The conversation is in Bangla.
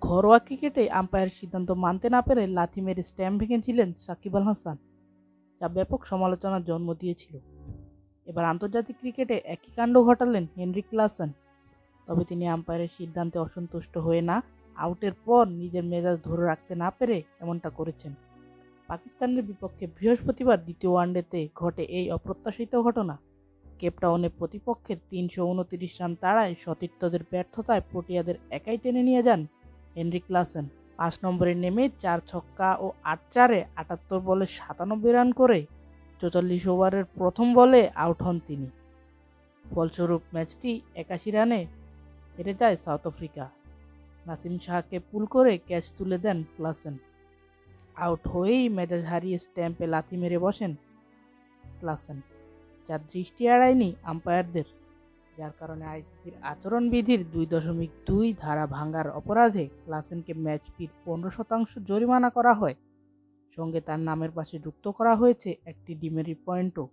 ঘরোয়া ক্রিকেটে আম্পায়ারের সিদ্ধান্ত মানতে না পেরে লাথি মেরে স্ট্যাম্প ভেঙেছিলেন সাকিব আল হাসান, যা ব্যাপক সমালোচনার জন্ম দিয়েছিল। এবার আন্তর্জাতিক ক্রিকেটে একই কাণ্ড ঘটালেন হেনরিক ক্লাসেন। তবে তিনি আম্পায়ারের সিদ্ধান্তে অসন্তুষ্ট হয়ে না, আউটের পর নিজের মেজাজ ধরে রাখতে না পেরে এমনটা করেছেন। পাকিস্তানের বিপক্ষে বৃহস্পতিবার দ্বিতীয় ওয়ানডেতে ঘটে এই অপ্রত্যাশিত ঘটনা। কেপটাউনে প্রতিপক্ষের ৩২৯ রান তাড়ায় সতীর্থদের ব্যর্থতায় প্রোটিয়াদের একাই টেনে নিয়ে যান হেনরিক ক্লাসেন। ৫ নম্বরে নেমে ৪ ছক্কা ও ৮ চারে ৭৮ বলে ৯৭ রান করে ৪৪ ওভারের প্রথম বলে আউট হন তিনি। ফলস্বরূপ ম্যাচটি ৮১ রানে হেরে যায় সাউথ আফ্রিকা। নাসিম শাহকে পুল করে ক্যাচ তুলে দেন ক্লাসেন। আউট হয়েই মেজাজ হারিয়ে স্ট্যাম্পে লাথি মেরে বসেন ক্লাসেন, যার দৃষ্টি এড়ায়নি আম্পায়ারদের, যার কারণে আইসিসির আচরণবিধির ২.২ ধারা ভাঙার অপরাধে ক্লাসেনকে ম্যাচ ফির ১৫% জরিমানা করা হয়। সঙ্গে তার নামের পাশে যুক্ত করা হয়েছে একটি ডিমেরিট পয়েন্টও।